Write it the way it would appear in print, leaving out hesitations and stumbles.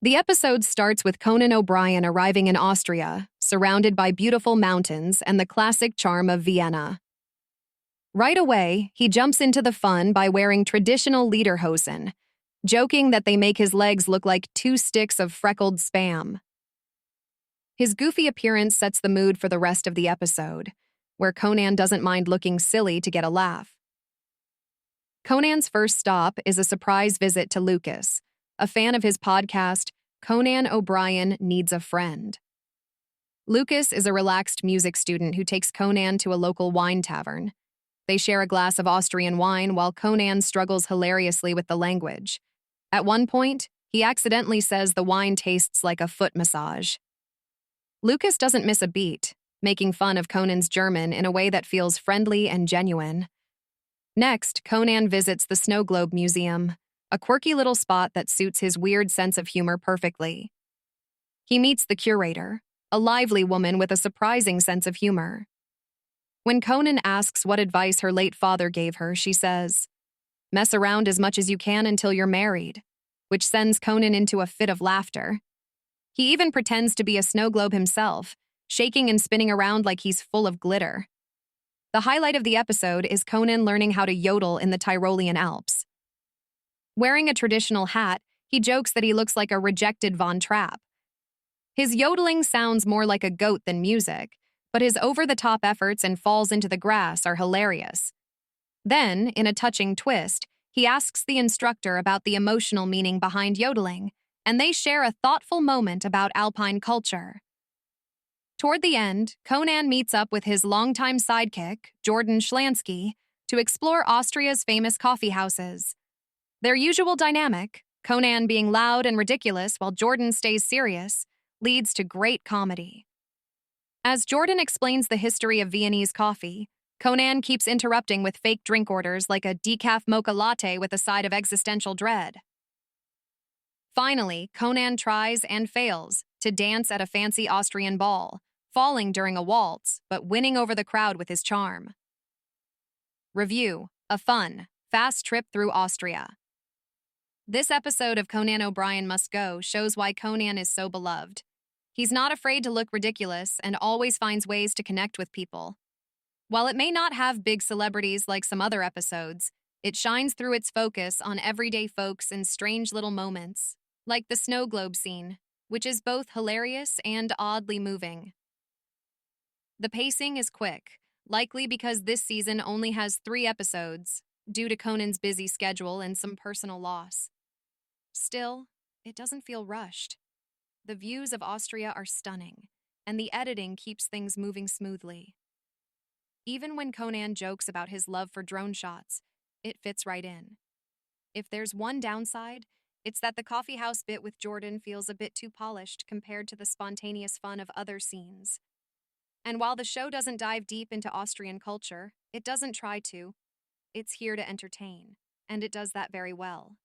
The episode starts with Conan O'Brien arriving in Austria, surrounded by beautiful mountains and the classic charm of Vienna. Right away, he jumps into the fun by wearing traditional lederhosen, joking that they make his legs look like two sticks of freckled spam. His goofy appearance sets the mood for the rest of the episode, where Conan doesn't mind looking silly to get a laugh. Conan's first stop is a surprise visit to Lucas, a fan of his podcast, Conan O'Brien Needs a Friend. Lucas is a relaxed music student who takes Conan to a local wine tavern. They share a glass of Austrian wine while Conan struggles hilariously with the language. At one point, he accidentally says the wine tastes like a foot massage. Lucas doesn't miss a beat, making fun of Conan's German in a way that feels friendly and genuine. Next, Conan visits the Snow Globe Museum, a quirky little spot that suits his weird sense of humor perfectly. He meets the curator, a lively woman with a surprising sense of humor. When Conan asks what advice her late father gave her, she says, "Mess around as much as you can until you're married," which sends Conan into a fit of laughter. He even pretends to be a snow globe himself, shaking and spinning around like he's full of glitter. The highlight of the episode is Conan learning how to yodel in the Tyrolean Alps. Wearing a traditional hat, he jokes that he looks like a rejected Von Trapp. His yodeling sounds more like a goat than music, but his over-the-top efforts and falls into the grass are hilarious. Then, in a touching twist, he asks the instructor about the emotional meaning behind yodeling, and they share a thoughtful moment about Alpine culture. Toward the end, Conan meets up with his longtime sidekick, Jordan Schlansky, to explore Austria's famous coffee houses. Their usual dynamic, Conan being loud and ridiculous while Jordan stays serious, leads to great comedy. As Jordan explains the history of Viennese coffee, Conan keeps interrupting with fake drink orders like a decaf mocha latte with a side of existential dread. Finally, Conan tries and fails to dance at a fancy Austrian ball, falling during a waltz, but winning over the crowd with his charm. Review: a fun, fast trip through Austria. This episode of Conan O'Brien Must Go shows why Conan is so beloved. He's not afraid to look ridiculous and always finds ways to connect with people. While it may not have big celebrities like some other episodes, it shines through its focus on everyday folks and strange little moments, like the snow globe scene, which is both hilarious and oddly moving. The pacing is quick, likely because this season only has 3 episodes, due to Conan's busy schedule and some personal loss. Still, it doesn't feel rushed. The views of Austria are stunning, and the editing keeps things moving smoothly. Even when Conan jokes about his love for drone shots, it fits right in. If there's one downside, it's that the coffeehouse bit with Jordan feels a bit too polished compared to the spontaneous fun of other scenes. And while the show doesn't dive deep into Austrian culture, it doesn't try to. It's here to entertain, and it does that very well.